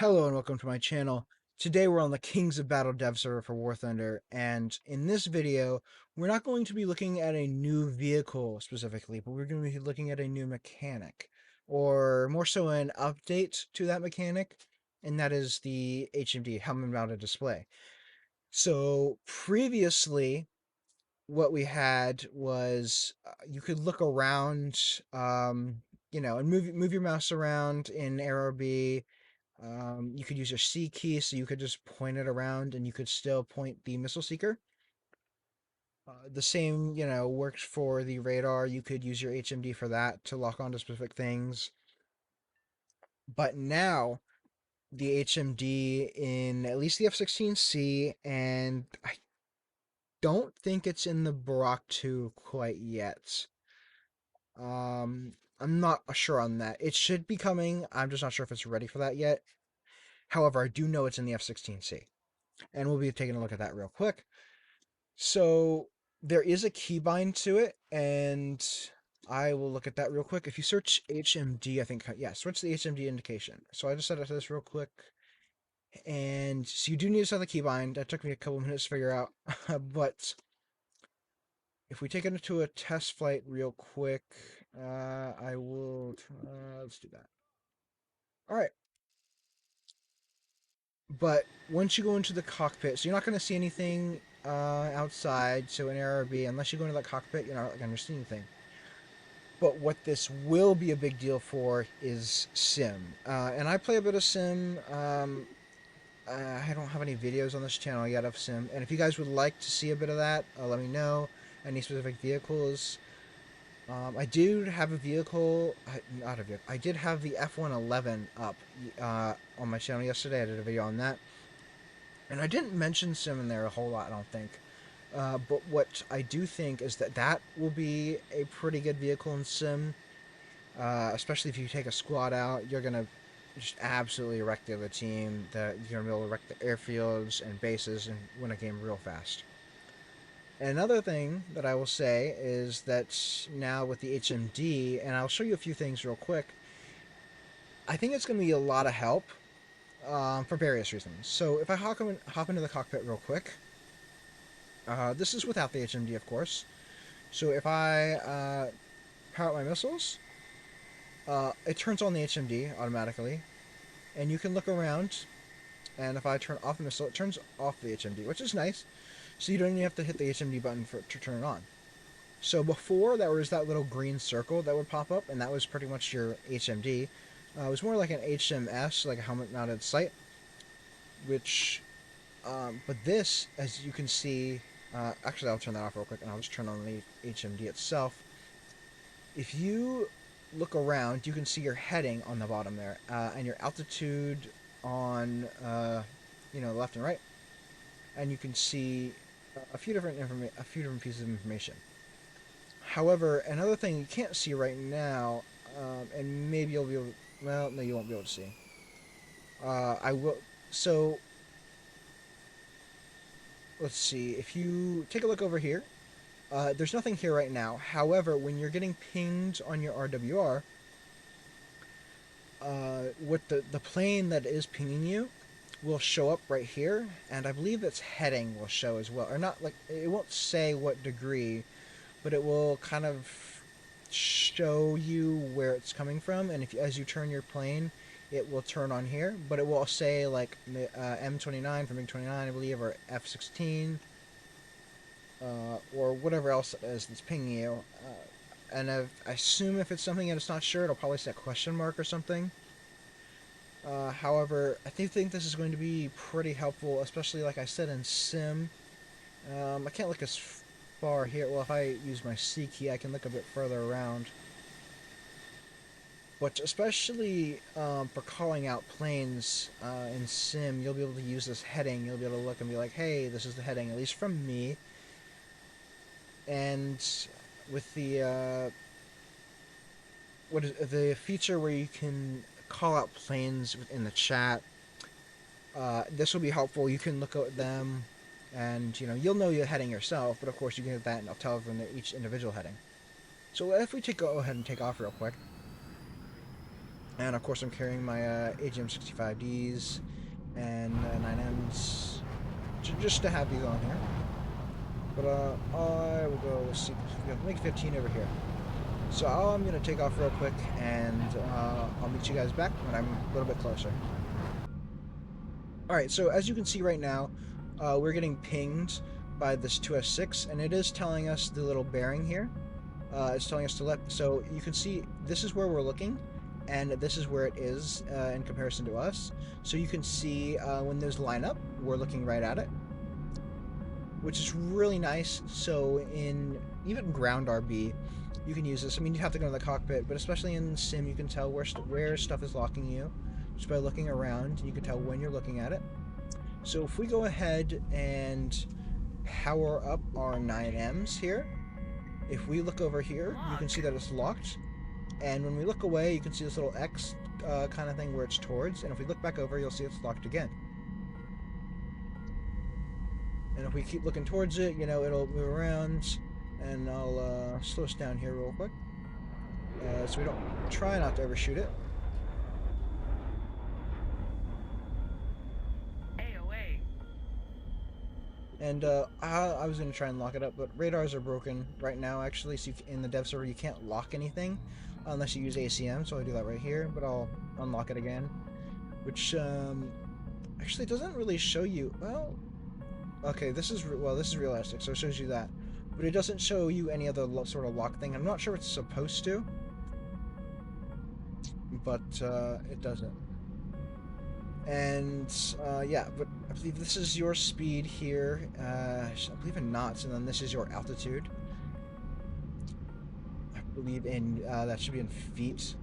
Hello and welcome to my channel. Today we're on the Kings of Battle dev server for War Thunder, and in this video we're not going to be looking at a new vehicle specifically, but we're going to be looking at a new mechanic, or more so an update to that mechanic, and that is the HMD, helmet mounted display. So previously what we had was you could look around, and move your mouse around in arrow B. You could use your C key, so you could just point it around and you could still point the missile seeker. The same, works for the radar. You could use your HMD for that to lock onto specific things. But now, the HMD in at least the F-16C, and I don't think it's in the Barak 2 quite yet. I'm not sure on that. It should be coming. I'm just not sure if it's ready for that yet. However, I do know it's in the F-16C. And we'll be taking a look at that real quick. So there is a keybind to it, and I will look at that real quick. If you search HMD, I think, yeah, search the HMD indication. So I just set it to this real quick. And so you do need to set the keybind. That took me a couple minutes to figure out. But if we take it into a test flight real quick, I will, let's do that. All right. But once you go into the cockpit, so you're not going to see anything outside, so in ARB, unless you go into that cockpit, you're not going to see anything. But what this will be a big deal for is Sim. And I play a bit of Sim. I don't have any videos on this channel yet of Sim. And if you guys would like to see a bit of that, let me know. Any specific vehicles. I do have a vehicle, not a vehicle, I did have the F-111 up on my channel yesterday. I did a video on that. And I didn't mention Sim in there a whole lot, I don't think. But what I do think is that that will be a pretty good vehicle in Sim. Especially if you take a squad out, you're going to just absolutely wreck the other team. You're going to be able to wreck the airfields and bases and win a game real fast. And another thing that I will say is that now with the HMD, and I'll show you a few things real quick, I think it's going to be a lot of help for various reasons. So if I hop into the cockpit real quick, this is without the HMD, of course. So if I power up my missiles, it turns on the HMD automatically, and you can look around. And if I turn off the missile, it turns off the HMD, which is nice. So you don't even have to hit the HMD button to turn it on. So before, there was that little green circle that would pop up, and that was pretty much your HMD. It was more like an HMS, like a helmet-mounted sight, which, but this, as you can see, actually I'll turn that off real quick, and I'll just turn on the HMD itself. If you look around, you can see your heading on the bottom there, and your altitude on, left and right, and you can see a few different pieces of information. However, another thing you can't see right now, and maybe you'll be able to, well, no, you won't be able to see. I will, so, let's see, if you take a look over here, there's nothing here right now. However, when you're getting pinged on your RWR, what the plane that is pinging you will show up right here, and I believe its heading will show as well. Or not, like, it won't say what degree, but it will kind of show you where it's coming from, and if as you turn your plane, it will turn on here, but it will say like M29 from MiG-29, I believe, or F-16, or whatever else it is that's pinging you. And I assume if it's something that it's not sure, it'll probably say a question mark or something. However, I think this is going to be pretty helpful, especially like I said in Sim. I can't look as far here. Well, if I use my C key, I can look a bit further around. But especially for calling out planes in Sim, you'll be able to use this heading. You'll be able to look and be like, hey, this is the heading, at least from me. And with the what is the feature where you can call out planes in the chat, this will be helpful. You can look at them, and you'll know your heading yourself. But of course, you can get that, and I'll tell everyone each individual heading. So if we go ahead and take off real quick, And of course, I'm carrying my AGM-65Ds and 9Ms just to have these on here. But I will go, let's see, make 15 over here. So I'm going to take off real quick, and I'll meet you guys back when I'm a little bit closer. Alright, so as you can see right now, we're getting pinged by this 2S6, and it is telling us the little bearing here. It's telling us to left, so you can see this is where we're looking, and this is where it is in comparison to us. So you can see when those line up, we're looking right at it, which is really nice. So in even ground RB, you can use this. I mean, you have to go to the cockpit, but especially in sim, you can tell where stuff is locking you just by looking around, and you can tell when you're looking at it. So if we go ahead and power up our 9Ms here, if we look over here, you can see that it's locked. And when we look away, you can see this little X kind of thing where it's towards. And if we look back over, you'll see it's locked again. And if we keep looking towards it, you know, it'll move around. And I'll slow us down here real quick. So we don't try not to overshoot it. And I was going to try and lock it up, but radars are broken right now, actually. So in the dev server, you can't lock anything unless you use ACM. So I'll do that right here, but I'll unlock it again. Which actually doesn't really show you. Well, okay, this is realistic, so it shows you that, but it doesn't show you any other sort of lock thing. I'm not sure it's supposed to, but it doesn't. And yeah, but I believe this is your speed here. I believe in knots, and then this is your altitude. I believe in that should be in feet,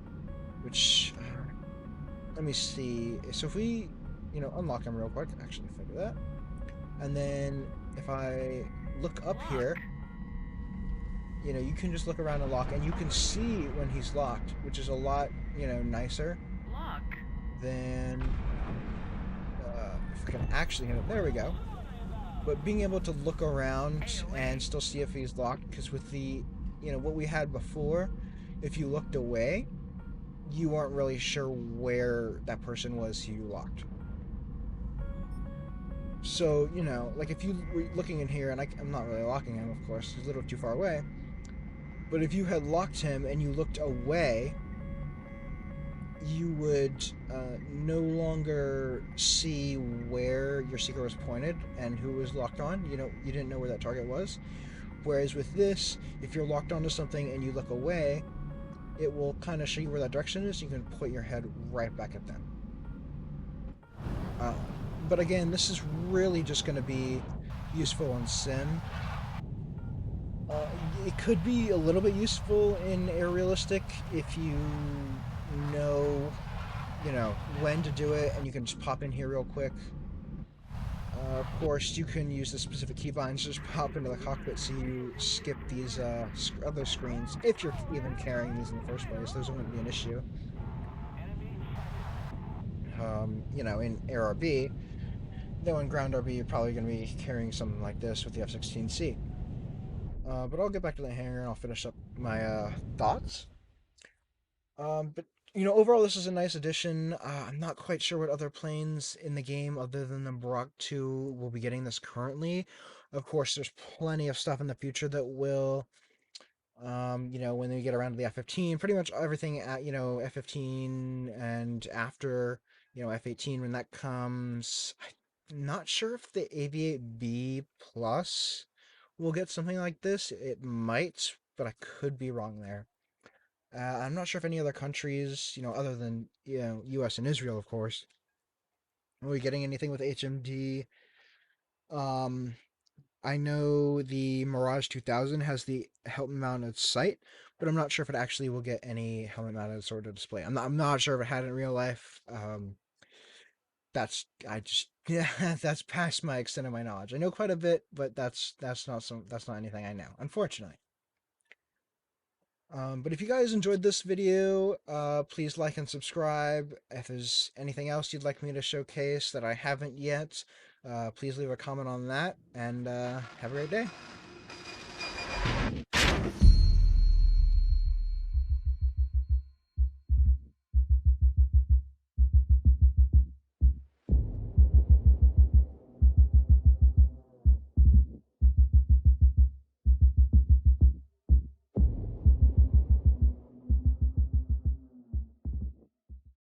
which let me see. So if we, you know, unlock him real quick, actually, if I do that, and then if I look up here, you know, you can just look around and lock, and you can see when he's locked, which is a lot, you know, nicer than if I can actually hit him. There we go. But being able to look around and still see if he's locked, because with the, you know, what we had before, if you looked away, you weren't really sure where that person was who you locked. So, you know, like if you were looking in here, and I'm not really locking him, of course, he's a little too far away, but if you had locked him and you looked away, you would no longer see where your seeker was pointed and who was locked on. You know, you didn't know where that target was. Whereas with this, if you're locked onto something and you look away, it will kind of show you where that direction is. You can point your head right back at them. Uh, but again, this is really just going to be useful in sim. It could be a little bit useful in air realistic if you know, you know, when to do it, and you can just pop in here real quick. Of course, you can use the specific keybinds, just pop into the cockpit so you skip these other screens, if you're even carrying these in the first place. Those wouldn't be an issue. You know, in Air RB, though in Ground RB, you're probably going to be carrying something like this with the F-16C. But I'll get back to the hangar and I'll finish up my thoughts. But you know, overall, this is a nice addition. I'm not quite sure what other planes in the game, other than the Barak 2, will be getting this currently. Of course, there's plenty of stuff in the future that will, you know, when they get around to the F-15, pretty much everything at, you know, F-15 and after, you know, F-18 when that comes. I'm not sure if the Aviate-B Plus will get something like this. It might, but I could be wrong there. I'm not sure if any other countries, you know, other than, you know, U.S. and Israel, of course, are we getting anything with HMD. Um, I know the Mirage 2000 has the helmet-mounted sight, but I'm not sure if it actually will get any helmet-mounted sort of display. I'm not sure if it had in real life. Yeah, that's past my extent of my knowledge. I know quite a bit, but that's not anything I know, unfortunately. But if you guys enjoyed this video, please like and subscribe. If there's anything else you'd like me to showcase that I haven't yet, please leave a comment on that, and have a great day.